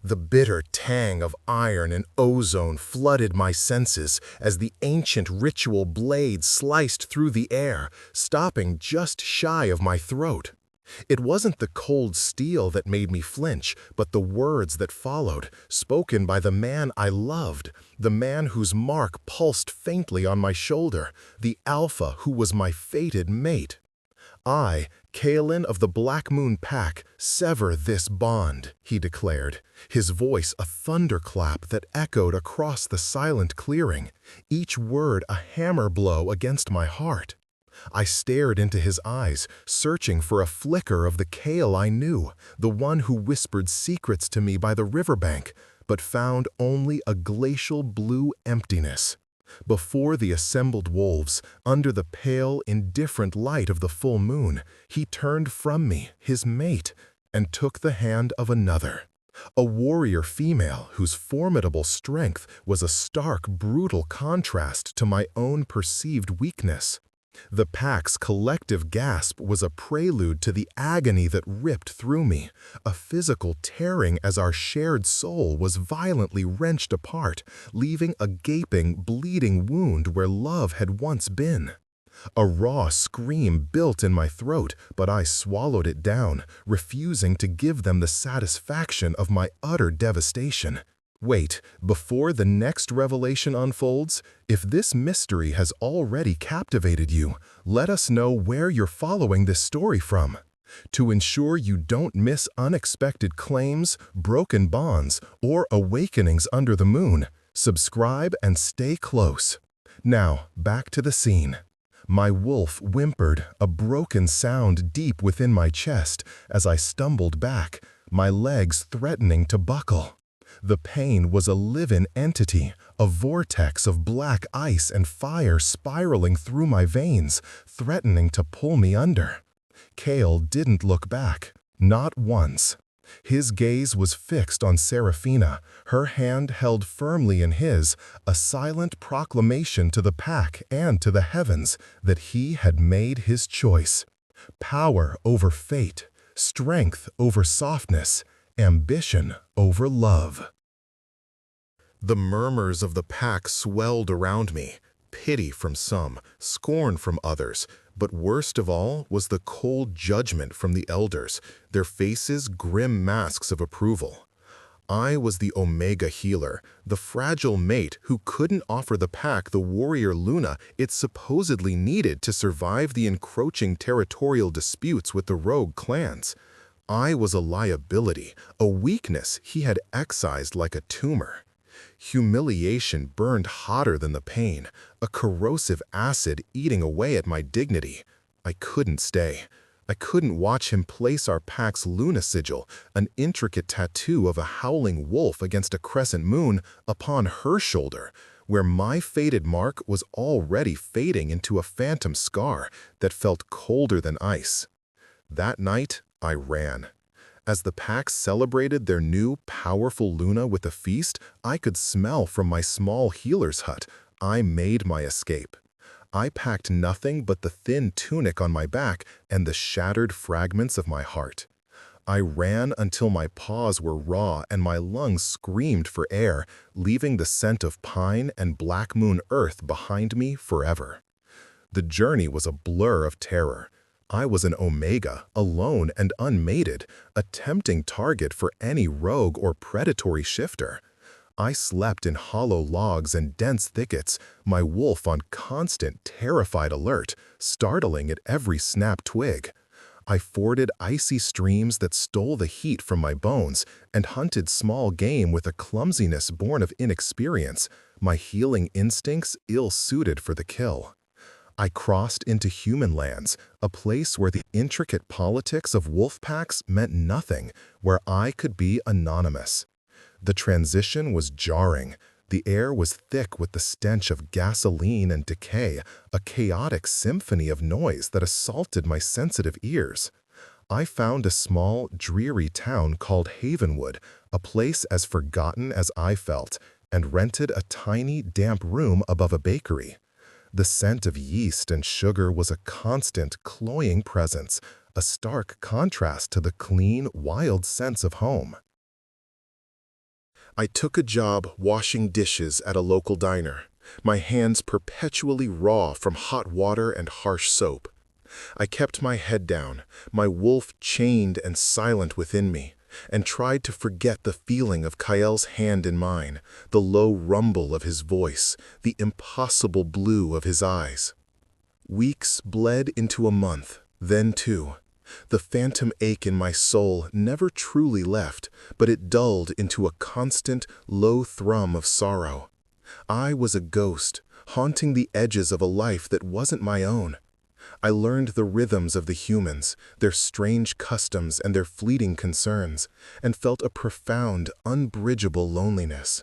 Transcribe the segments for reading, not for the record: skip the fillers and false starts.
The bitter tang of iron and ozone flooded my senses as the ancient ritual blade sliced through the air, stopping just shy of my throat. It wasn't the cold steel that made me flinch, but the words that followed, spoken by the man I loved, the man whose mark pulsed faintly on my shoulder, the alpha who was my fated mate. I, Kalen of the Black Moon Pack, sever this bond, he declared, his voice a thunderclap that echoed across the silent clearing, each word a hammer blow against my heart. I stared into his eyes, searching for a flicker of the Kale I knew, the one who whispered secrets to me by the riverbank, but found only a glacial blue emptiness. Before the assembled wolves, under the pale, indifferent light of the full moon, he turned from me, his mate, and took the hand of another. A warrior female whose formidable strength was a stark, brutal contrast to my own perceived weakness. The pack's collective gasp was a prelude to the agony that ripped through me, a physical tearing as our shared soul was violently wrenched apart, leaving a gaping, bleeding wound where love had once been. A raw scream built in my throat, but I swallowed it down, refusing to give them the satisfaction of my utter devastation. Wait, before the next revelation unfolds, if this mystery has already captivated you, let us know where you're following this story from. To ensure you don't miss unexpected claims, broken bonds, or awakenings under the moon, subscribe and stay close. Now, back to the scene. My wolf whimpered, a broken sound deep within my chest as I stumbled back, my legs threatening to buckle. The pain was a live-in entity, a vortex of black ice and fire spiraling through my veins, threatening to pull me under. Kale didn't look back, not once. His gaze was fixed on Seraphina, her hand held firmly in his, a silent proclamation to the pack and to the heavens that he had made his choice. Power over fate, strength over softness, ambition over love. The murmurs of the pack swelled around me, pity from some, scorn from others, but worst of all was the cold judgment from the elders, their faces grim masks of approval. I was the Omega healer, the fragile mate who couldn't offer the pack the warrior Luna it supposedly needed to survive the encroaching territorial disputes with the rogue clans. I was a liability, a weakness he had excised like a tumor. Humiliation burned hotter than the pain, a corrosive acid eating away at my dignity. I couldn't stay. I couldn't watch him place our pack's Luna sigil, an intricate tattoo of a howling wolf against a crescent moon, upon her shoulder, where my fated mark was already fading into a phantom scar that felt colder than ice. That night, I ran. As the pack celebrated their new, powerful Luna with a feast I could smell from my small healer's hut, I made my escape. I packed nothing but the thin tunic on my back and the shattered fragments of my heart. I ran until my paws were raw and my lungs screamed for air, leaving the scent of pine and black moon earth behind me forever. The journey was a blur of terror. I was an Omega, alone and unmated, a tempting target for any rogue or predatory shifter. I slept in hollow logs and dense thickets, my wolf on constant, terrified alert, startling at every snap twig. I forded icy streams that stole the heat from my bones and hunted small game with a clumsiness born of inexperience, my healing instincts ill-suited for the kill. I crossed into human lands, a place where the intricate politics of wolf packs meant nothing, where I could be anonymous. The transition was jarring. The air was thick with the stench of gasoline and decay, a chaotic symphony of noise that assaulted my sensitive ears. I found a small, dreary town called Havenwood, a place as forgotten as I felt, and rented a tiny, damp room above a bakery. The scent of yeast and sugar was a constant, cloying presence, a stark contrast to the clean, wild sense of home. I took a job washing dishes at a local diner, my hands perpetually raw from hot water and harsh soap. I kept my head down, my wolf chained and silent within me, and tried to forget the feeling of Kael's hand in mine, the low rumble of his voice, the impossible blue of his eyes. Weeks bled into a month, then two. The phantom ache in my soul never truly left, but it dulled into a constant, low thrum of sorrow. I was a ghost, haunting the edges of a life that wasn't my own. I learned the rhythms of the humans, their strange customs and their fleeting concerns, and felt a profound, unbridgeable loneliness.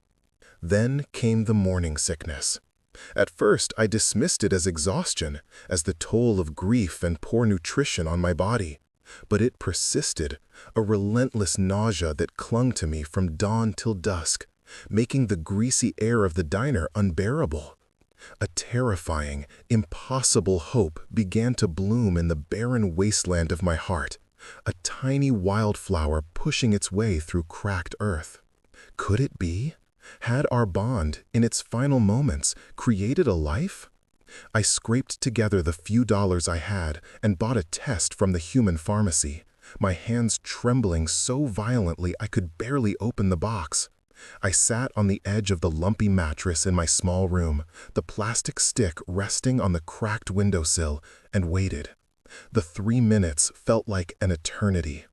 Then came the morning sickness. At first, I dismissed it as exhaustion, as the toll of grief and poor nutrition on my body. But it persisted, a relentless nausea that clung to me from dawn till dusk, making the greasy air of the diner unbearable. A terrifying, impossible hope began to bloom in the barren wasteland of my heart, a tiny wildflower pushing its way through cracked earth. Could it be? Had our bond, in its final moments, created a life? I scraped together the few dollars I had and bought a test from the human pharmacy, my hands trembling so violently I could barely open the box. I sat on the edge of the lumpy mattress in my small room, the plastic stick resting on the cracked windowsill, and waited. The 3 minutes felt like an eternity.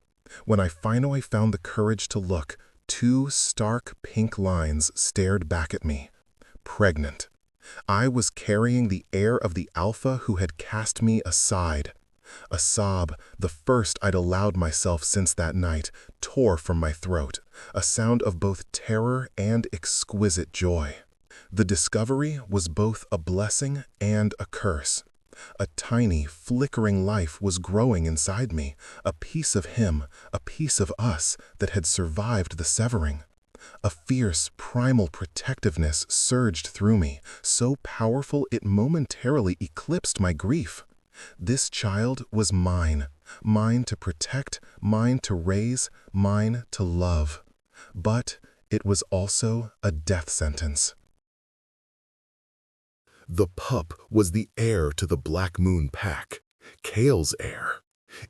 When I finally found the courage to look, 2 stark pink lines stared back at me. Pregnant. I was carrying the heir of the alpha who had cast me aside. A sob, the first I'd allowed myself since that night, tore from my throat, a sound of both terror and exquisite joy. The discovery was both a blessing and a curse. A tiny, flickering life was growing inside me, a piece of him, a piece of us that had survived the severing. A fierce, primal protectiveness surged through me, so powerful it momentarily eclipsed my grief. This child was mine, mine to protect, mine to raise, mine to love. But it was also a death sentence. The pup was the heir to the Black Moon pack, Kael's heir.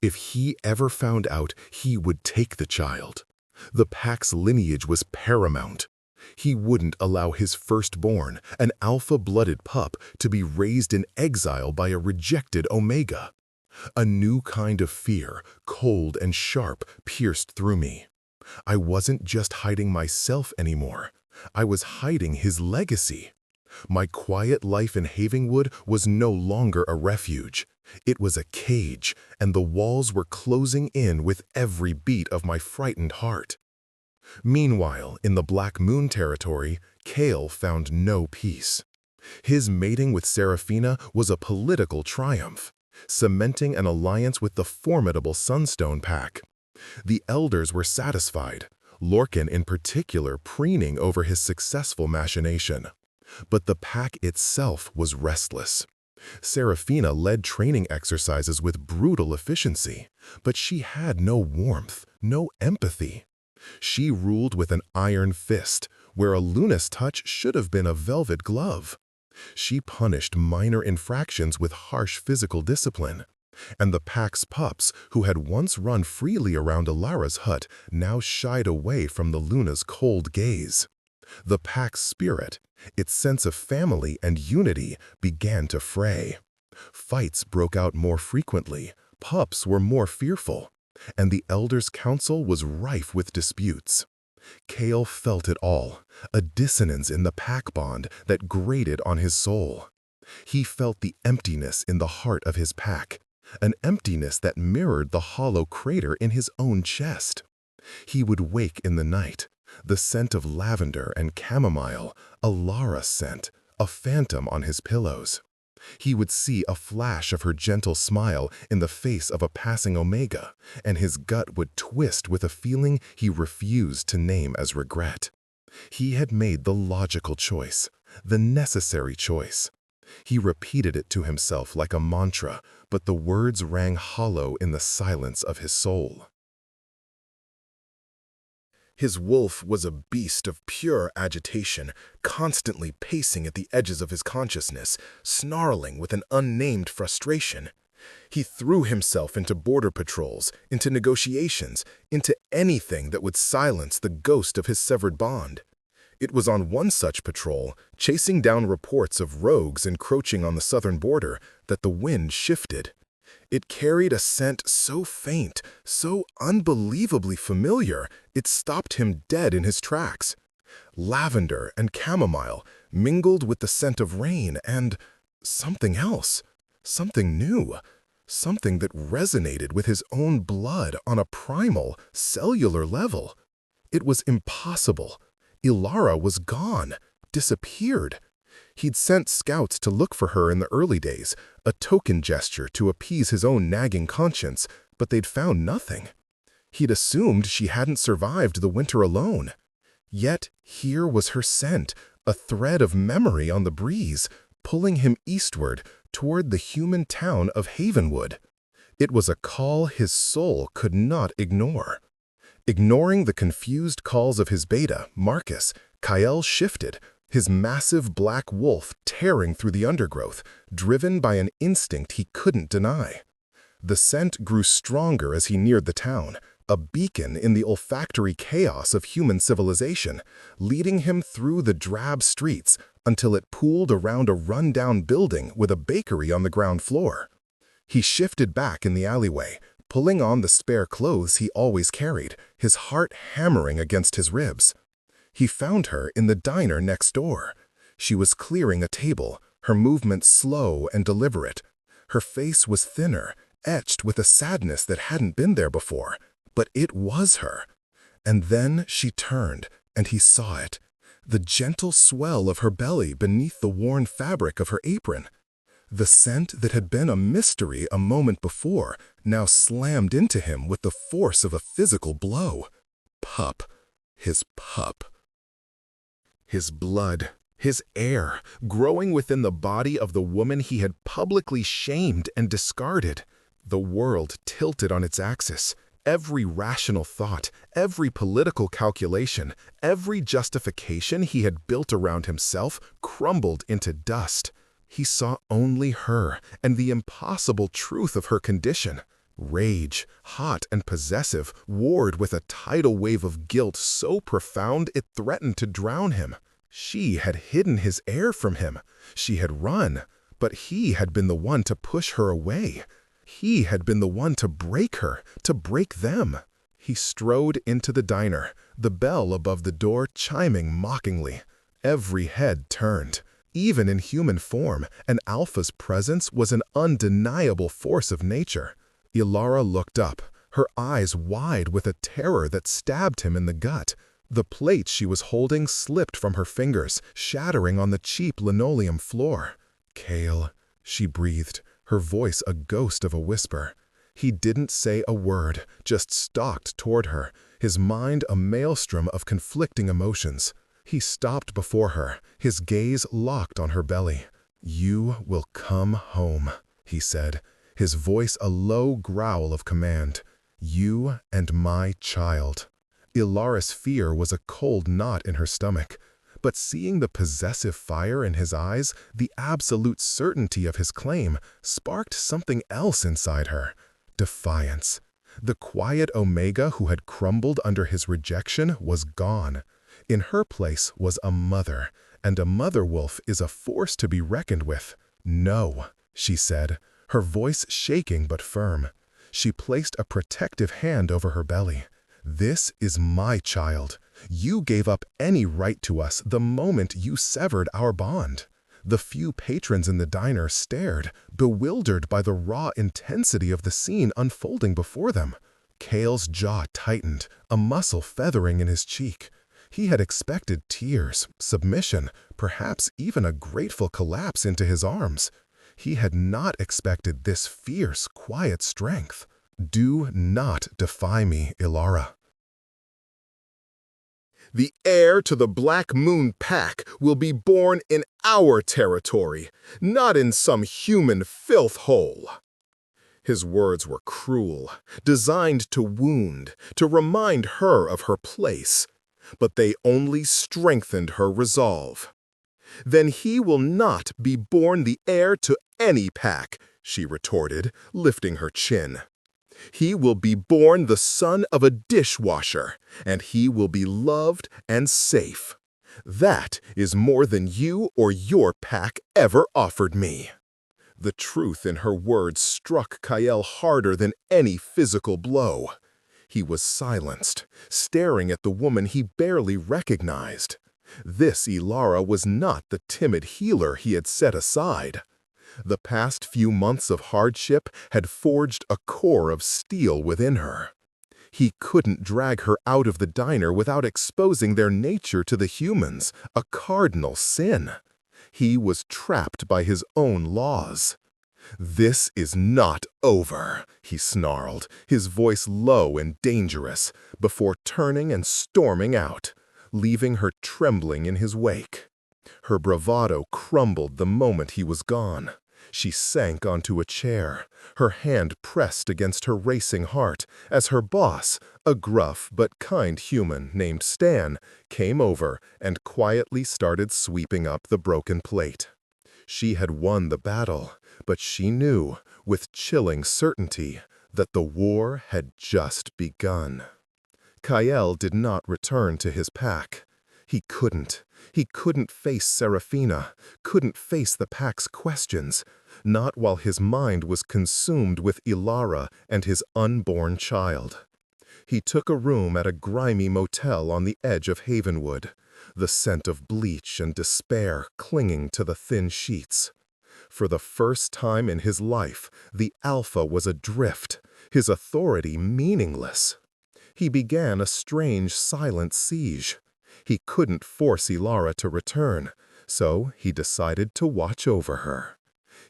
If he ever found out, he would take the child. The pack's lineage was paramount. He wouldn't allow his firstborn, an alpha-blooded pup, to be raised in exile by a rejected Omega. A new kind of fear, cold and sharp, pierced through me. I wasn't just hiding myself anymore. I was hiding his legacy. My quiet life in Havenwood was no longer a refuge. It was a cage, and the walls were closing in with every beat of my frightened heart. Meanwhile, in the Black Moon territory, Kael found no peace. His mating with Seraphina was a political triumph, cementing an alliance with the formidable Sunstone pack. The elders were satisfied, Lorcan in particular preening over his successful machination. But the pack itself was restless. Seraphina led training exercises with brutal efficiency, but she had no warmth, no empathy. She ruled with an iron fist, where a Luna's touch should have been a velvet glove. She punished minor infractions with harsh physical discipline, and the pack's pups, who had once run freely around Alara's hut, now shied away from the Luna's cold gaze. The pack's spirit, its sense of family and unity, began to fray. Fights broke out more frequently, pups were more fearful, and the elders' council was rife with disputes. Kael felt it all, a dissonance in the pack bond that grated on his soul. He felt the emptiness in the heart of his pack, an emptiness that mirrored the hollow crater in his own chest. He would wake in the night, the scent of lavender and chamomile, a Lara scent, a phantom on his pillows. He would see a flash of her gentle smile in the face of a passing Omega, and his gut would twist with a feeling he refused to name as regret. He had made the logical choice, the necessary choice. He repeated it to himself like a mantra, but the words rang hollow in the silence of his soul. His wolf was a beast of pure agitation, constantly pacing at the edges of his consciousness, snarling with an unnamed frustration. He threw himself into border patrols, into negotiations, into anything that would silence the ghost of his severed bond. It was on one such patrol, chasing down reports of rogues encroaching on the southern border, that the wind shifted. It carried a scent so faint, so unbelievably familiar, it stopped him dead in his tracks. Lavender and chamomile mingled with the scent of rain and something else, something new, something that resonated with his own blood on a primal, cellular level. It was impossible. Ilara was gone, disappeared. He'd sent scouts to look for her in the early days, a token gesture to appease his own nagging conscience, but they'd found nothing. He'd assumed she hadn't survived the winter alone. Yet here was her scent, a thread of memory on the breeze, pulling him eastward toward the human town of Havenwood. It was a call his soul could not ignore. Ignoring the confused calls of his beta, Marcus, Kyle shifted, his massive black wolf tearing through the undergrowth, driven by an instinct he couldn't deny. The scent grew stronger as he neared the town, a beacon in the olfactory chaos of human civilization, leading him through the drab streets until it pooled around a run-down building with a bakery on the ground floor. He shifted back in the alleyway, pulling on the spare clothes he always carried, his heart hammering against his ribs. He found her in the diner next door. She was clearing a table, her movements slow and deliberate. Her face was thinner, etched with a sadness that hadn't been there before, but it was her. And then she turned, and he saw it, the gentle swell of her belly beneath the worn fabric of her apron. The scent that had been a mystery a moment before now slammed into him with the force of a physical blow. Pup. His pup. His blood, his heir, growing within the body of the woman he had publicly shamed and discarded. The world tilted on its axis. Every rational thought, every political calculation, every justification he had built around himself crumbled into dust. He saw only her and the impossible truth of her condition. Rage, hot and possessive, warred with a tidal wave of guilt so profound it threatened to drown him. She had hidden his heir from him. She had run, but he had been the one to push her away. He had been the one to break her, to break them. He strode into the diner, the bell above the door chiming mockingly. Every head turned. Even in human form, an alpha's presence was an undeniable force of nature. Ilara looked up, her eyes wide with a terror that stabbed him in the gut. The plate she was holding slipped from her fingers, shattering on the cheap linoleum floor. "Kale," she breathed, her voice a ghost of a whisper. He didn't say a word, just stalked toward her, his mind a maelstrom of conflicting emotions. He stopped before her, his gaze locked on her belly. "You will come home," he said, his voice a low growl of command. "You and my child." Ilara's fear was a cold knot in her stomach, but seeing the possessive fire in his eyes, the absolute certainty of his claim, sparked something else inside her. Defiance. The quiet Omega who had crumbled under his rejection was gone. In her place was a mother, and a mother wolf is a force to be reckoned with. "No," she said, her voice shaking but firm. She placed a protective hand over her belly. "This is my child. You gave up any right to us the moment you severed our bond." The few patrons in the diner stared, bewildered by the raw intensity of the scene unfolding before them. Kale's jaw tightened, a muscle feathering in his cheek. He had expected tears, submission, perhaps even a grateful collapse into his arms. He had not expected this fierce, quiet strength. "Do not defy me, Ilara." "The heir to the Black Moon Pack will be born in our territory, not in some human filth hole." His words were cruel, designed to wound, to remind her of her place, but they only strengthened her resolve. "Then he will not be born the heir to any pack," she retorted, lifting her chin. "He will be born the son of a dishwasher, and he will be loved and safe. That is more than you or your pack ever offered me." The truth in her words struck Kyle harder than any physical blow. He was silenced, staring at the woman he barely recognized. This Ilara was not the timid healer he had set aside. The past few months of hardship had forged a core of steel within her. He couldn't drag her out of the diner without exposing their nature to the humans, a cardinal sin. He was trapped by his own laws. "This is not over," he snarled, his voice low and dangerous, before turning and storming out, leaving her trembling in his wake. Her bravado crumbled the moment he was gone. She sank onto a chair, her hand pressed against her racing heart, as her boss, a gruff but kind human named Stan, came over and quietly started sweeping up the broken plate. She had won the battle, but she knew, with chilling certainty, that the war had just begun. Kyle did not return to his pack. He couldn't. He couldn't face Serafina, couldn't face the pack's questions, not while his mind was consumed with Ilara and his unborn child. He took a room at a grimy motel on the edge of Havenwood, the scent of bleach and despair clinging to the thin sheets. For the first time in his life, the Alpha was adrift, his authority meaningless. He began a strange, silent siege. He couldn't force Ilara to return, so he decided to watch over her.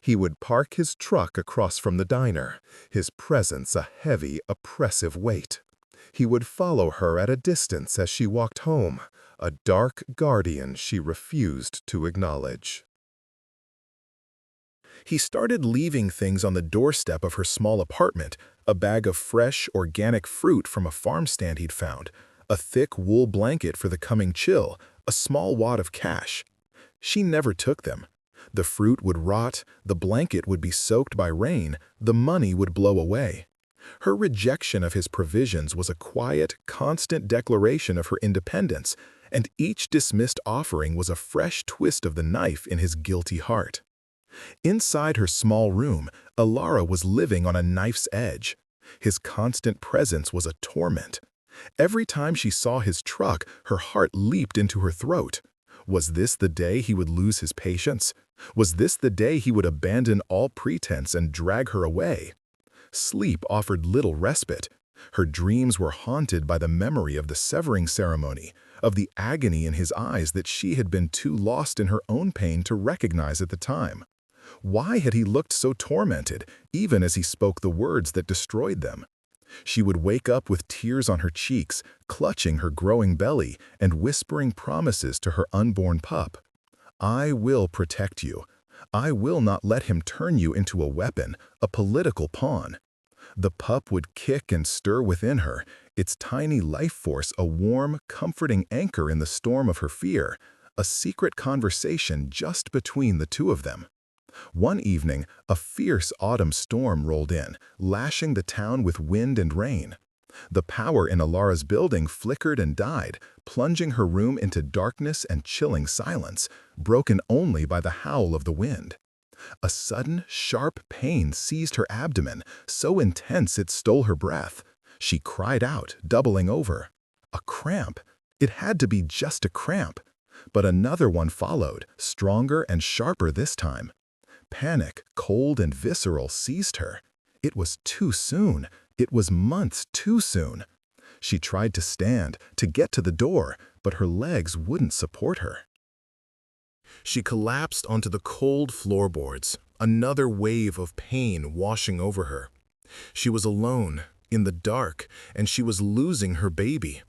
He would park his truck across from the diner, his presence a heavy, oppressive weight. He would follow her at a distance as she walked home, a dark guardian she refused to acknowledge. He started leaving things on the doorstep of her small apartment, a bag of fresh, organic fruit from a farm stand he'd found, a thick wool blanket for the coming chill, a small wad of cash. She never took them. The fruit would rot, the blanket would be soaked by rain, the money would blow away. Her rejection of his provisions was a quiet, constant declaration of her independence, and each dismissed offering was a fresh twist of the knife in his guilty heart. Inside her small room, Ilara was living on a knife's edge. His constant presence was a torment. Every time she saw his truck, her heart leaped into her throat. Was this the day he would lose his patience? Was this the day he would abandon all pretense and drag her away? Sleep offered little respite. Her dreams were haunted by the memory of the severing ceremony, of the agony in his eyes that she had been too lost in her own pain to recognize at the time. Why had he looked so tormented, even as he spoke the words that destroyed them? She would wake up with tears on her cheeks, clutching her growing belly and whispering promises to her unborn pup. "I will protect you. I will not let him turn you into a weapon, a political pawn." The pup would kick and stir within her, its tiny life force a warm, comforting anchor in the storm of her fear, a secret conversation just between the two of them. One evening, a fierce autumn storm rolled in, lashing the town with wind and rain. The power in Ilara's building flickered and died, plunging her room into darkness and chilling silence, broken only by the howl of the wind. A sudden, sharp pain seized her abdomen, so intense it stole her breath. She cried out, doubling over. A cramp. It had to be just a cramp. But another one followed, stronger and sharper this time. Panic, cold and visceral, seized her. It was too soon. It was months too soon. She tried to stand, to get to the door, but her legs wouldn't support her. She collapsed onto the cold floorboards, another wave of pain washing over her. She was alone, in the dark, and she was losing her baby.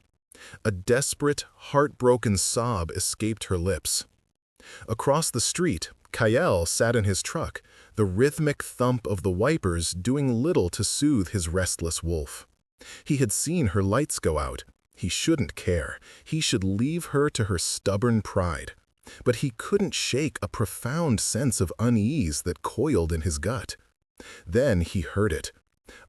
A desperate, heartbroken sob escaped her lips. Across the street, Kyle sat in his truck, the rhythmic thump of the wipers doing little to soothe his restless wolf. He had seen her lights go out. He shouldn't care. He should leave her to her stubborn pride. But he couldn't shake a profound sense of unease that coiled in his gut. Then he heard it.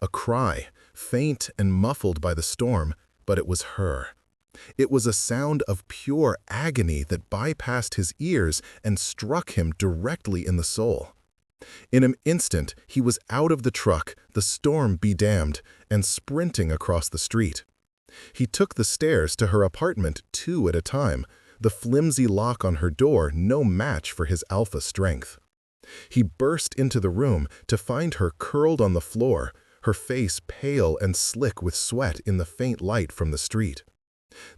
A cry, faint and muffled by the storm, but it was her. It was a sound of pure agony that bypassed his ears and struck him directly in the soul. In an instant, he was out of the truck, the storm be damned, and sprinting across the street. He took the stairs to her apartment 2 at a time, the flimsy lock on her door no match for his alpha strength. He burst into the room to find her curled on the floor, her face pale and slick with sweat in the faint light from the street.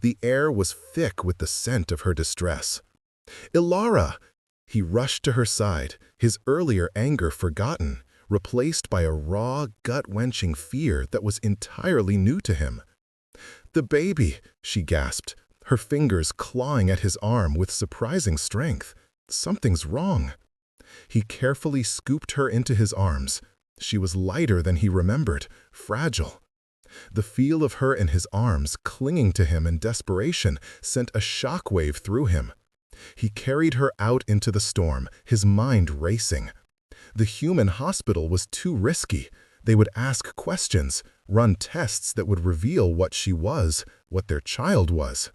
The air was thick with the scent of her distress. "Ilara!" He rushed to her side, his earlier anger forgotten, replaced by a raw, gut-wrenching fear that was entirely new to him. "The baby," she gasped, her fingers clawing at his arm with surprising strength. "Something's wrong." He carefully scooped her into his arms. She was lighter than he remembered, fragile. The feel of her in his arms, clinging to him in desperation, sent a shockwave through him. He carried her out into the storm, his mind racing. The human hospital was too risky. They would ask questions, run tests that would reveal what she was, what their child was.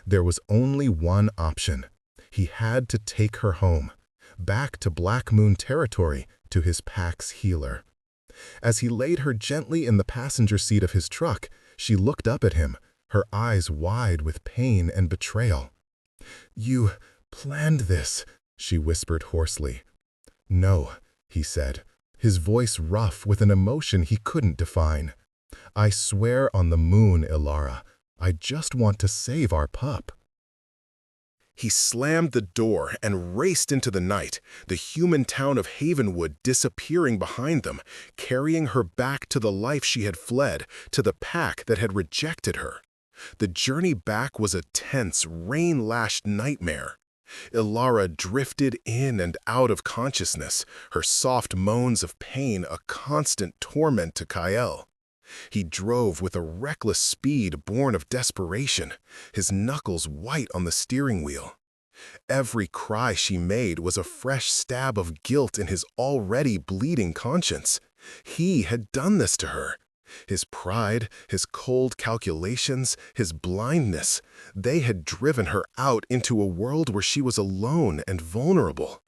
There was only one option. He had to take her home, back to Black Moon territory, to his pack's healer. As he laid her gently in the passenger seat of his truck, she looked up at him, her eyes wide with pain and betrayal. "You planned this," she whispered hoarsely. "No," he said, his voice rough with an emotion he couldn't define. "I swear on the moon, Ilara, I just want to save our pup." He slammed the door and raced into the night, the human town of Havenwood disappearing behind them, carrying her back to the life she had fled, to the pack that had rejected her. The journey back was a tense, rain-lashed nightmare. Ilara drifted in and out of consciousness, her soft moans of pain a constant torment to Kyle. He drove with a reckless speed born of desperation, his knuckles white on the steering wheel. Every cry she made was a fresh stab of guilt in his already bleeding conscience. He had done this to her. His pride, his cold calculations, his blindness, they had driven her out into a world where she was alone and vulnerable.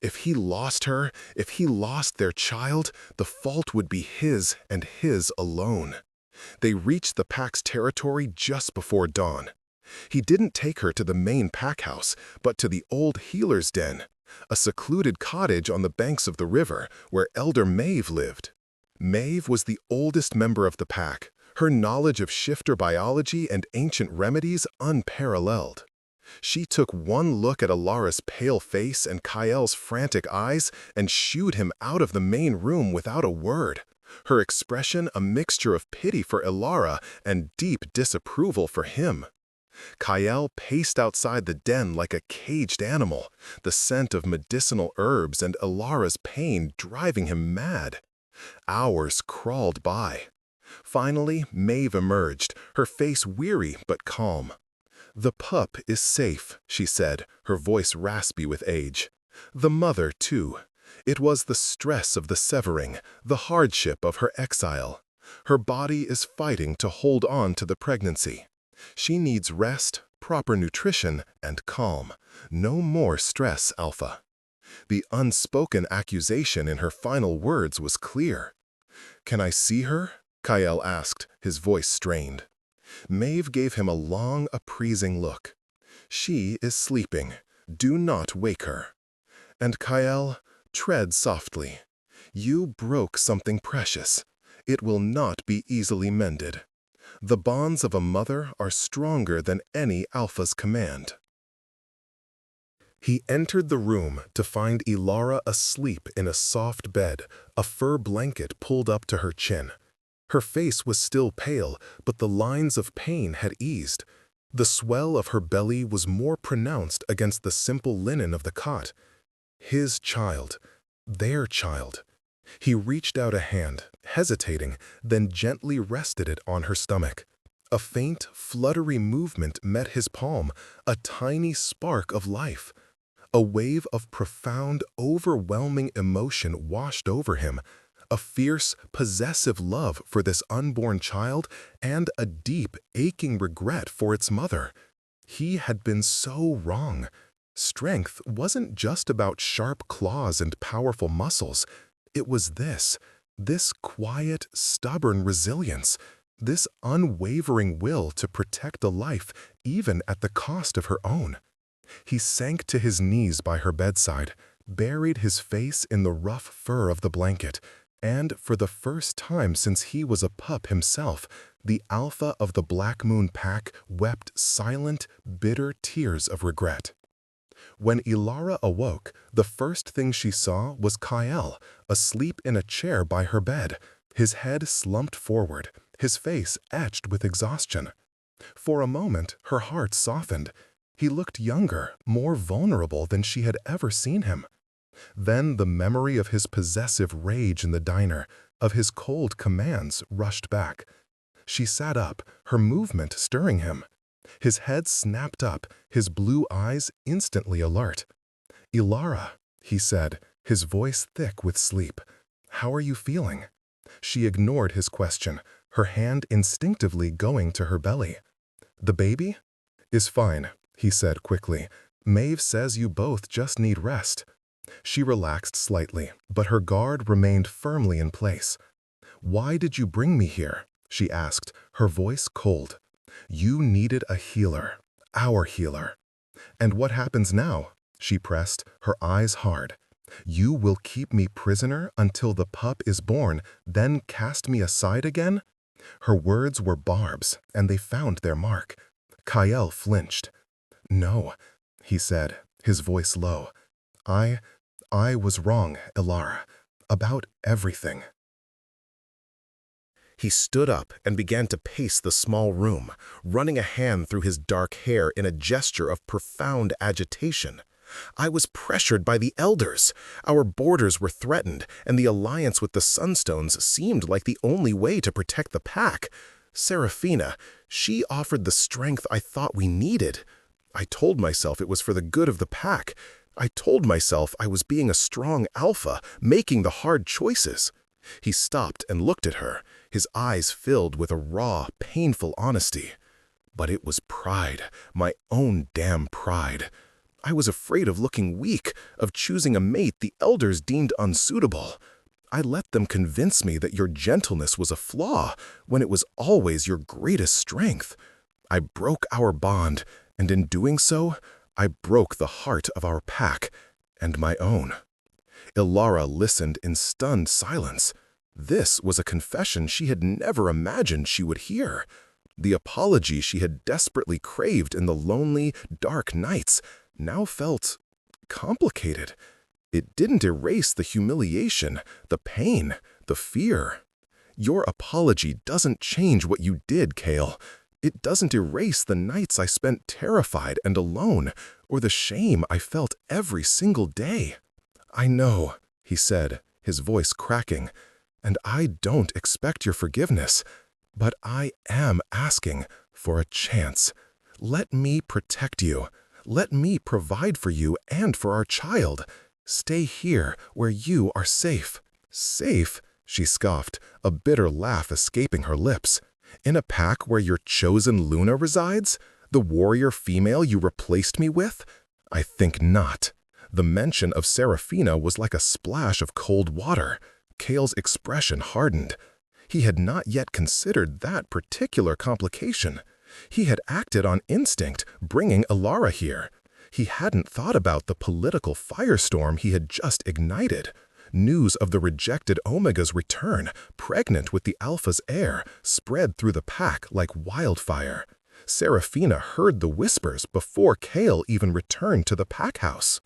If he lost her, if he lost their child, the fault would be his and his alone. They reached the pack's territory just before dawn. He didn't take her to the main pack house, but to the old healer's den, a secluded cottage on the banks of the river where Elder Maeve lived. Maeve was the oldest member of the pack, her knowledge of shifter biology and ancient remedies unparalleled. She took one look at Ilara's pale face and Kyle's frantic eyes and shooed him out of the main room without a word, her expression a mixture of pity for Ilara and deep disapproval for him. Kyle paced outside the den like a caged animal, the scent of medicinal herbs and Ilara's pain driving him mad. Hours crawled by. Finally, Maeve emerged, her face weary but calm. "The pup is safe," she said, her voice raspy with age. "The mother, too. It was the stress of the severing, the hardship of her exile. Her body is fighting to hold on to the pregnancy. She needs rest, proper nutrition, and calm. No more stress, Alpha." The unspoken accusation in her final words was clear. "Can I see her?" Kyle asked, his voice strained. Maeve gave him a long, appraising look. "She is sleeping. Do not wake her. And Kyle, tread softly. You broke something precious. It will not be easily mended. The bonds of a mother are stronger than any Alpha's command." He entered the room to find Ilara asleep in a soft bed, a fur blanket pulled up to her chin. Her face was still pale, but the lines of pain had eased. The swell of her belly was more pronounced against the simple linen of the cot. His child. Their child. He reached out a hand, hesitating, then gently rested it on her stomach. A faint, fluttery movement met his palm, a tiny spark of life. A wave of profound, overwhelming emotion washed over him, a fierce, possessive love for this unborn child and a deep, aching regret for its mother. He had been so wrong. Strength wasn't just about sharp claws and powerful muscles. It was this quiet, stubborn resilience, this unwavering will to protect a life even at the cost of her own. He sank to his knees by her bedside, buried his face in the rough fur of the blanket, and for the first time since he was a pup himself, the alpha of the Black Moon pack wept silent, bitter tears of regret. When Ilara awoke, the first thing she saw was Kyle, asleep in a chair by her bed, his head slumped forward, his face etched with exhaustion. For a moment, her heart softened. He looked younger, more vulnerable than she had ever seen him. Then the memory of his possessive rage in the diner, of his cold commands, rushed back. She sat up, her movement stirring him. His head snapped up, his blue eyes instantly alert. "Ilara," he said, his voice thick with sleep. "How are you feeling?" She ignored his question, her hand instinctively going to her belly. "The baby?" "Is fine," he said quickly. "Maeve says you both just need rest." She relaxed slightly, but her guard remained firmly in place. "Why did you bring me here?" she asked, her voice cold. "You needed a healer, our healer." "And what happens now?" she pressed, her eyes hard. "You will keep me prisoner until the pup is born, then cast me aside again?" Her words were barbs, and they found their mark. Kyle flinched. "No," he said, his voice low. I was wrong, Ilara, about everything." He stood up and began to pace the small room, running a hand through his dark hair in a gesture of profound agitation. "I was pressured by the elders. Our borders were threatened, and the alliance with the Sunstones seemed like the only way to protect the pack. Seraphina, she offered the strength I thought we needed. I told myself it was for the good of the pack. I told myself I was being a strong alpha, making the hard choices." He stopped and looked at her, his eyes filled with a raw, painful honesty. "But it was pride, my own damn pride. I was afraid of looking weak, of choosing a mate the elders deemed unsuitable. I let them convince me that your gentleness was a flaw, when it was always your greatest strength. I broke our bond, and in doing so, I broke the heart of our pack, and my own." Ilara listened in stunned silence. This was a confession she had never imagined she would hear. The apology she had desperately craved in the lonely, dark nights now felt complicated. It didn't erase the humiliation, the pain, the fear. "Your apology doesn't change what you did, Kale. It doesn't erase the nights I spent terrified and alone, or the shame I felt every single day." "I know," he said, his voice cracking, "and I don't expect your forgiveness, but I am asking for a chance. Let me protect you. Let me provide for you and for our child. Stay here where you are safe." "Safe?" she scoffed, a bitter laugh escaping her lips. "In a pack where your chosen Luna resides? The warrior female you replaced me with? I think not." The mention of Seraphina was like a splash of cold water. Kale's expression hardened. He had not yet considered that particular complication. He had acted on instinct, bringing Ilara here. He hadn't thought about the political firestorm he had just ignited. News of the rejected Omega's return, pregnant with the Alpha's heir, spread through the pack like wildfire. Seraphina heard the whispers before Kale even returned to the pack house.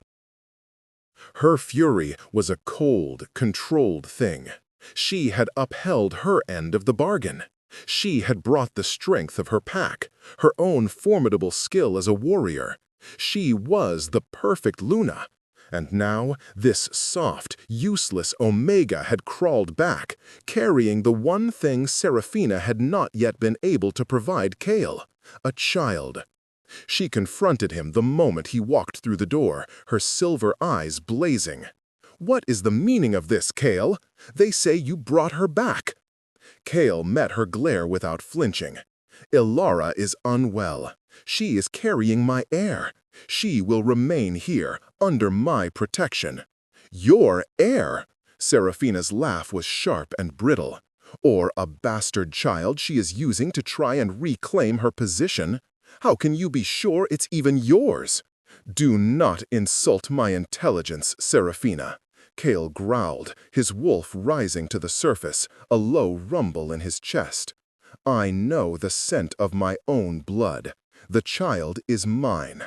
Her fury was a cold, controlled thing. She had upheld her end of the bargain. She had brought the strength of her pack, her own formidable skill as a warrior. She was the perfect Luna. And now, this soft, useless Omega had crawled back, carrying the one thing Seraphina had not yet been able to provide Kale, a child. She confronted him the moment he walked through the door, her silver eyes blazing. "What is the meaning of this, Kale? They say you brought her back." Kale met her glare without flinching. "Ilara is unwell. She is carrying my heir. She will remain here, under my protection." "Your heir?" Seraphina's laugh was sharp and brittle. "Or a bastard child she is using to try and reclaim her position? How can you be sure it's even yours?" "Do not insult my intelligence, Seraphina," Kale growled, his wolf rising to the surface, a low rumble in his chest. "I know the scent of my own blood. The child is mine."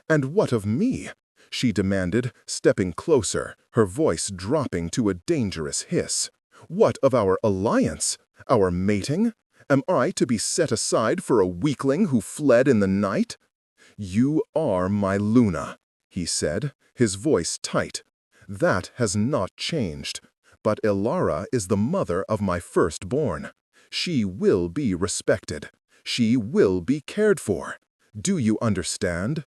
"And what of me?" she demanded, stepping closer, her voice dropping to a dangerous hiss. "What of our alliance? Our mating? Am I to be set aside for a weakling who fled in the night?" "You are my Luna," he said, his voice tight. "That has not changed. But Ilara is the mother of my firstborn. She will be respected. She will be cared for. Do you understand?"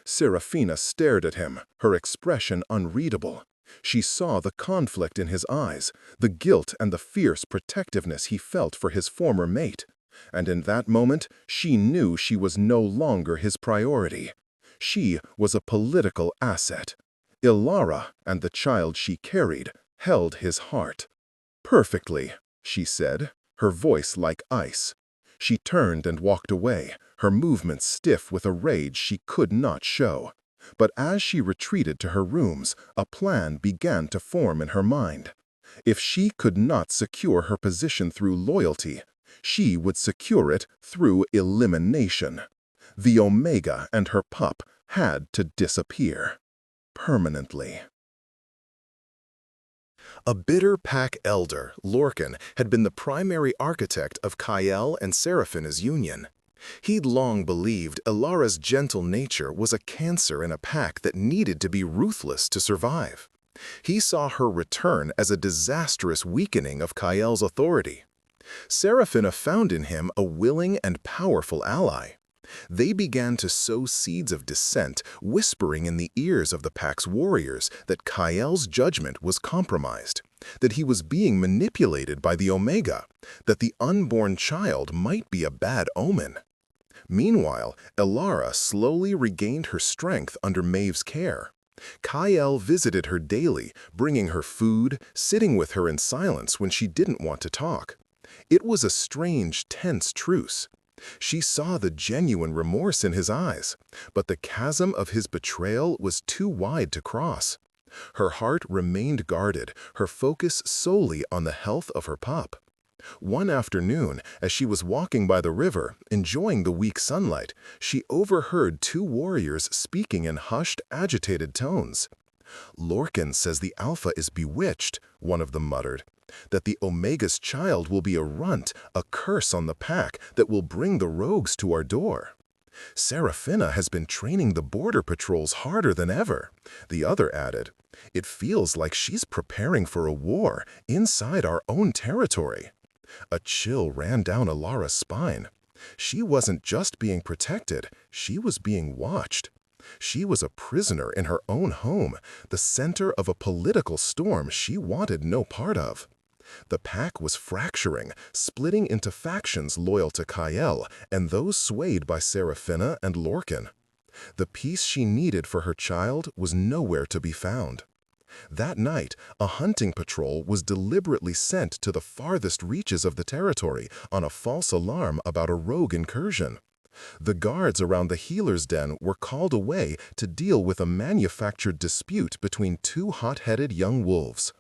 Seraphina stared at him, her expression unreadable. She saw the conflict in his eyes, the guilt and the fierce protectiveness he felt for his former mate. And in that moment, she knew she was no longer his priority. She was a political asset. Ilara, and the child she carried, held his heart. "Perfectly," she said, her voice like ice. She turned and walked away, her movements stiff with a rage she could not show. But as she retreated to her rooms, a plan began to form in her mind. If she could not secure her position through loyalty, she would secure it through elimination. The Omega and her pup had to disappear. Permanently. A bitter pack elder, Lorcan, had been the primary architect of Kyle and Seraphina's union. He'd long believed Ilara's gentle nature was a cancer in a pack that needed to be ruthless to survive. He saw her return as a disastrous weakening of Kyle's authority. Seraphina found in him a willing and powerful ally. They began to sow seeds of dissent, whispering in the ears of the pack's warriors that Kyle's judgment was compromised, that he was being manipulated by the Omega, that the unborn child might be a bad omen. Meanwhile, Ilara slowly regained her strength under Maeve's care. Kyle visited her daily, bringing her food, sitting with her in silence when she didn't want to talk. It was a strange, tense truce. She saw the genuine remorse in his eyes, but the chasm of his betrayal was too wide to cross. Her heart remained guarded, her focus solely on the health of her pup. One afternoon, as she was walking by the river, enjoying the weak sunlight, she overheard two warriors speaking in hushed, agitated tones. "Lorcan says the Alpha is bewitched," one of them muttered. "That the Omega's child will be a runt, a curse on the pack that will bring the rogues to our door. Seraphina has been training the border patrols harder than ever," the other added. "It feels like she's preparing for a war inside our own territory." A chill ran down Ilara's spine. She wasn't just being protected, she was being watched. She was a prisoner in her own home, the center of a political storm she wanted no part of. The pack was fracturing, splitting into factions loyal to Kyle and those swayed by Seraphina and Lorcan. The peace she needed for her child was nowhere to be found. That night, a hunting patrol was deliberately sent to the farthest reaches of the territory on a false alarm about a rogue incursion. The guards around the healer's den were called away to deal with a manufactured dispute between two hot-headed young wolves.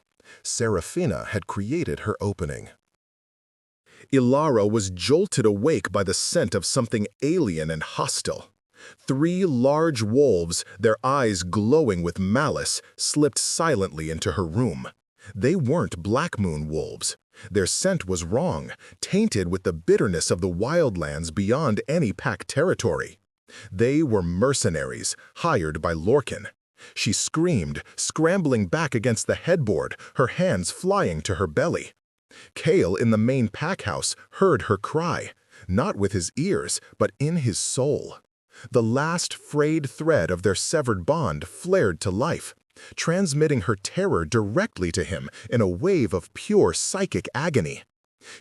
Seraphina had created her opening. Ilara was jolted awake by the scent of something alien and hostile. Three large wolves, their eyes glowing with malice, slipped silently into her room. They weren't Black Moon wolves. Their scent was wrong, tainted with the bitterness of the wildlands beyond any pack territory. They were mercenaries, hired by Lorcan. She screamed, scrambling back against the headboard, her hands flying to her belly. Kale in the main packhouse heard her cry, not with his ears, but in his soul. The last frayed thread of their severed bond flared to life, transmitting her terror directly to him in a wave of pure psychic agony.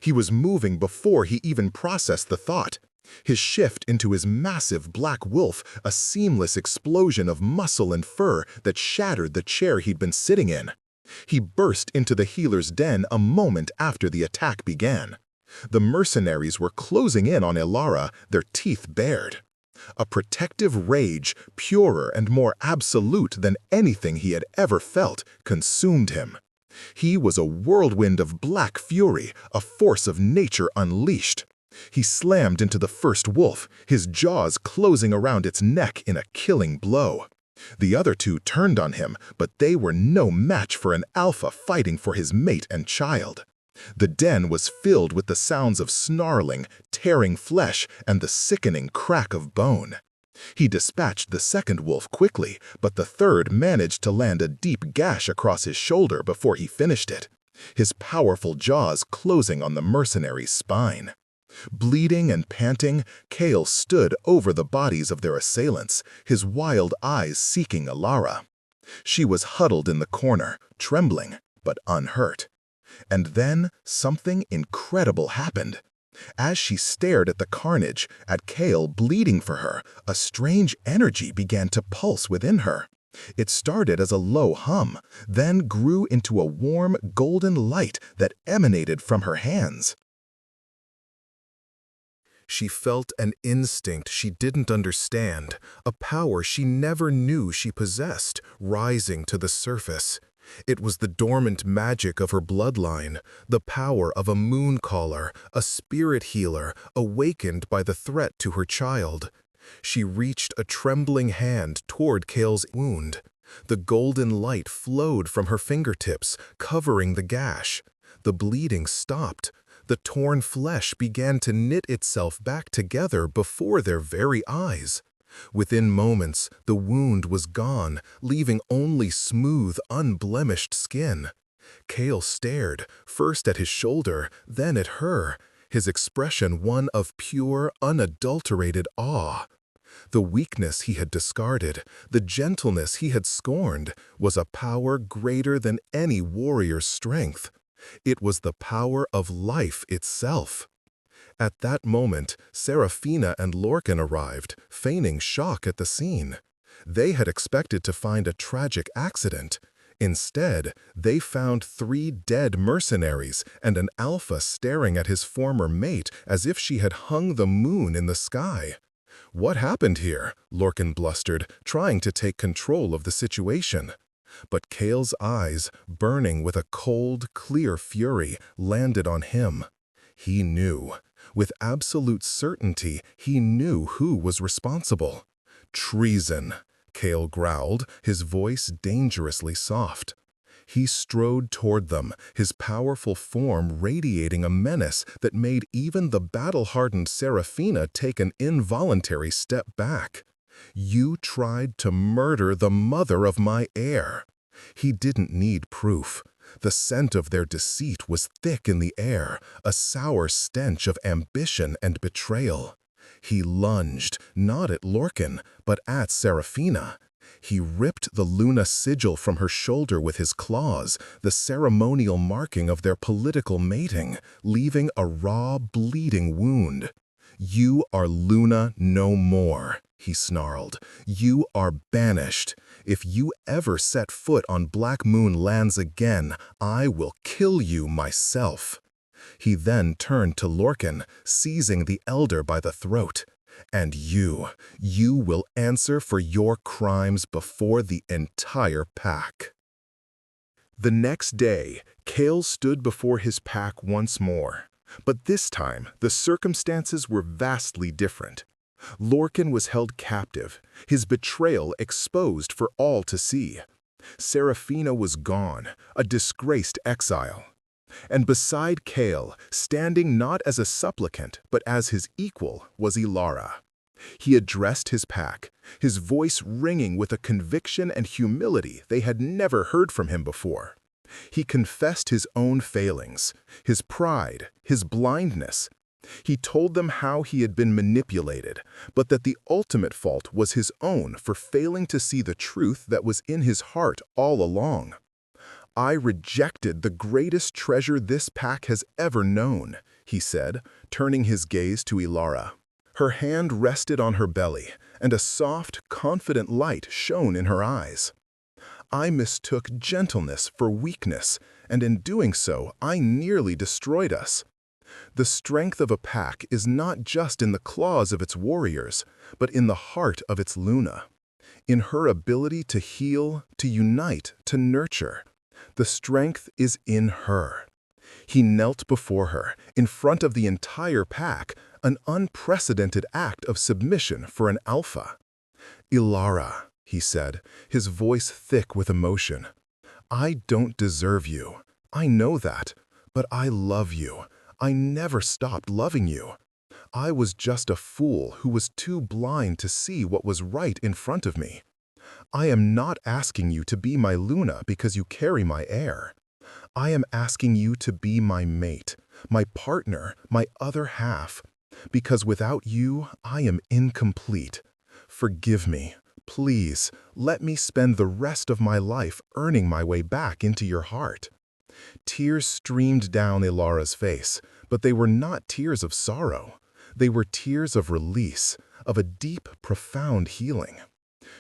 He was moving before he even processed the thought. His shift into his massive black wolf, a seamless explosion of muscle and fur that shattered the chair he'd been sitting in. He burst into the healer's den a moment after the attack began. The mercenaries were closing in on Ilara, their teeth bared. A protective rage, purer and more absolute than anything he had ever felt, consumed him. He was a whirlwind of black fury, a force of nature unleashed. He slammed into the first wolf, his jaws closing around its neck in a killing blow. The other two turned on him, but they were no match for an alpha fighting for his mate and child. The den was filled with the sounds of snarling, tearing flesh, and the sickening crack of bone. He dispatched the second wolf quickly, but the third managed to land a deep gash across his shoulder before he finished it, his powerful jaws closing on the mercenary's spine. Bleeding and panting, Kale stood over the bodies of their assailants, his wild eyes seeking Ilara. She was huddled in the corner, trembling, but unhurt. And then something incredible happened. As she stared at the carnage, at Kale bleeding for her, a strange energy began to pulse within her. It started as a low hum, then grew into a warm, golden light that emanated from her hands. She felt an instinct she didn't understand, a power she never knew she possessed, rising to the surface. It was the dormant magic of her bloodline, the power of a moon caller, a spirit healer, awakened by the threat to her child. She reached a trembling hand toward Kale's wound. The golden light flowed from her fingertips, covering the gash. The bleeding stopped. The torn flesh began to knit itself back together before their very eyes. Within moments, the wound was gone, leaving only smooth, unblemished skin. Kale stared, first at his shoulder, then at her, his expression one of pure, unadulterated awe. The weakness he had discarded, the gentleness he had scorned, was a power greater than any warrior's strength. It was the power of life itself. At that moment, Serafina and Lorcan arrived, feigning shock at the scene. They had expected to find a tragic accident. Instead, they found 3 dead mercenaries and an alpha staring at his former mate as if she had hung the moon in the sky. "What happened here?" Lorcan blustered, trying to take control of the situation. But Kale's eyes, burning with a cold, clear fury, landed on him. He knew. With absolute certainty, he knew who was responsible. "Treason," Kale growled, his voice dangerously soft. He strode toward them, his powerful form radiating a menace that made even the battle-hardened Serafina take an involuntary step back. "You tried to murder the mother of my heir." He didn't need proof. The scent of their deceit was thick in the air, a sour stench of ambition and betrayal. He lunged, not at Lorcan, but at Serafina. He ripped the Luna sigil from her shoulder with his claws, the ceremonial marking of their political mating, leaving a raw, bleeding wound. "You are Luna no more," he snarled. "You are banished. If you ever set foot on Black Moon lands again, I will kill you myself." He then turned to Lorcan, seizing the elder by the throat. "And you will answer for your crimes before the entire pack." The next day, Kale stood before his pack once more. But this time, the circumstances were vastly different. Lorcan was held captive, his betrayal exposed for all to see. Serafina was gone, a disgraced exile. And beside Kale, standing not as a supplicant but as his equal, was Ilara. He addressed his pack, his voice ringing with a conviction and humility they had never heard from him before. He confessed his own failings, his pride, his blindness. He told them how he had been manipulated, but that the ultimate fault was his own for failing to see the truth that was in his heart all along. "I rejected the greatest treasure this pack has ever known," he said, turning his gaze to Ilara. Her hand rested on her belly, and a soft, confident light shone in her eyes. "I mistook gentleness for weakness, and in doing so, I nearly destroyed us. The strength of a pack is not just in the claws of its warriors, but in the heart of its Luna, in her ability to heal, to unite, to nurture. The strength is in her." He knelt before her, in front of the entire pack, an unprecedented act of submission for an alpha. "Ilara," he said, his voice thick with emotion, "I don't deserve you. I know that. But I love you. I never stopped loving you. I was just a fool who was too blind to see what was right in front of me. I am not asking you to be my Luna because you carry my heir. I am asking you to be my mate, my partner, my other half, because without you, I am incomplete. Forgive me. Please, let me spend the rest of my life earning my way back into your heart." Tears streamed down Ilara's face, but they were not tears of sorrow. They were tears of release, of a deep, profound healing.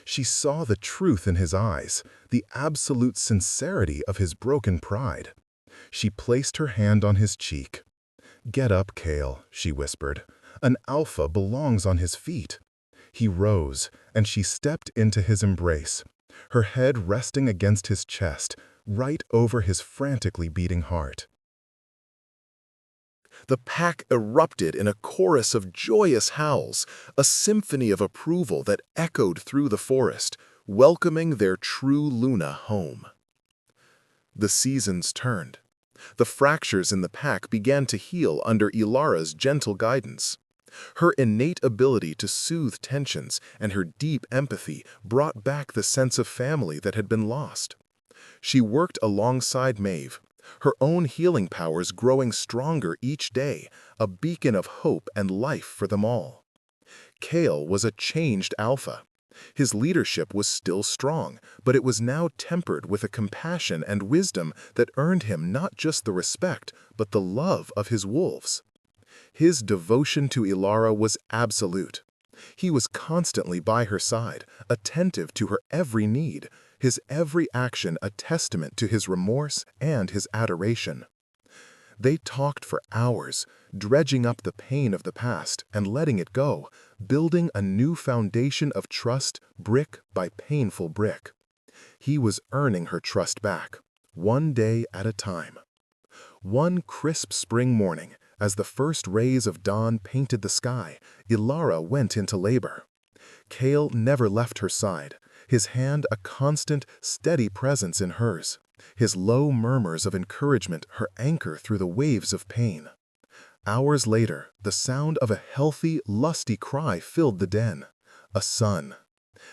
She saw the truth in his eyes, the absolute sincerity of his broken pride. She placed her hand on his cheek. "Get up, Kale," she whispered. "An alpha belongs on his feet." He rose, and she stepped into his embrace, her head resting against his chest, right over his frantically beating heart. The pack erupted in a chorus of joyous howls, a symphony of approval that echoed through the forest, welcoming their true Luna home. The seasons turned. The fractures in the pack began to heal under Ilara's gentle guidance. Her innate ability to soothe tensions and her deep empathy brought back the sense of family that had been lost. She worked alongside Maeve, her own healing powers growing stronger each day, a beacon of hope and life for them all. Kale was a changed alpha. His leadership was still strong, but it was now tempered with a compassion and wisdom that earned him not just the respect, but the love of his wolves. His devotion to Ilara was absolute. He was constantly by her side, attentive to her every need, his every action a testament to his remorse and his adoration. They talked for hours, dredging up the pain of the past and letting it go, building a new foundation of trust brick by painful brick. He was earning her trust back, one day at a time. One crisp spring morning, as the first rays of dawn painted the sky, Ilara went into labor. Kale never left her side, his hand a constant, steady presence in hers, his low murmurs of encouragement her anchor through the waves of pain. Hours later, the sound of a healthy, lusty cry filled the den. A son.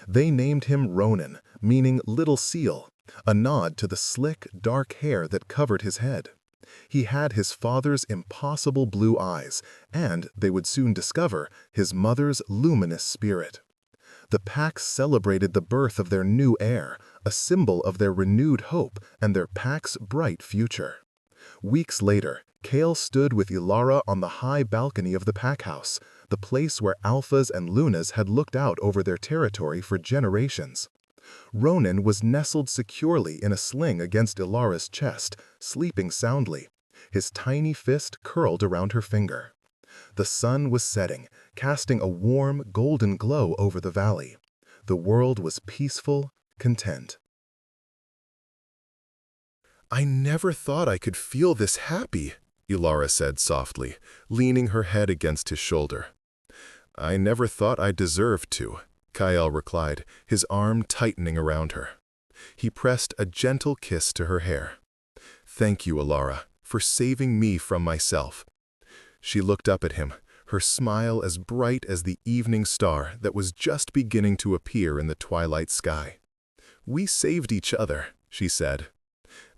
They named him Ronan, meaning little seal, a nod to the slick, dark hair that covered his head. He had his father's impossible blue eyes, and, they would soon discover, his mother's luminous spirit. The pack celebrated the birth of their new heir, a symbol of their renewed hope and their pack's bright future. Weeks later, Kale stood with Ilara on the high balcony of the pack house, the place where alphas and lunas had looked out over their territory for generations. Ronan was nestled securely in a sling against Ilara's chest, sleeping soundly, his tiny fist curled around her finger. The sun was setting, casting a warm, golden glow over the valley. The world was peaceful, content. "I never thought I could feel this happy," Ilara said softly, leaning her head against his shoulder. "I never thought I deserved to," Kyle replied, his arm tightening around her. He pressed a gentle kiss to her hair. "Thank you, Ilara, for saving me from myself." She looked up at him, her smile as bright as the evening star that was just beginning to appear in the twilight sky. "We saved each other," she said.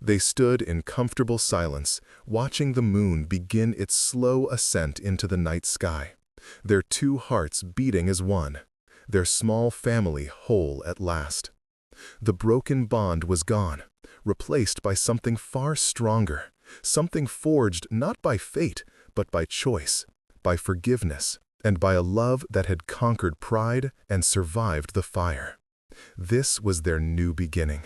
They stood in comfortable silence, watching the moon begin its slow ascent into the night sky, their two hearts beating as one, their small family whole at last. The broken bond was gone, replaced by something far stronger, something forged not by fate, but by choice, by forgiveness, and by a love that had conquered pride and survived the fire. This was their new beginning.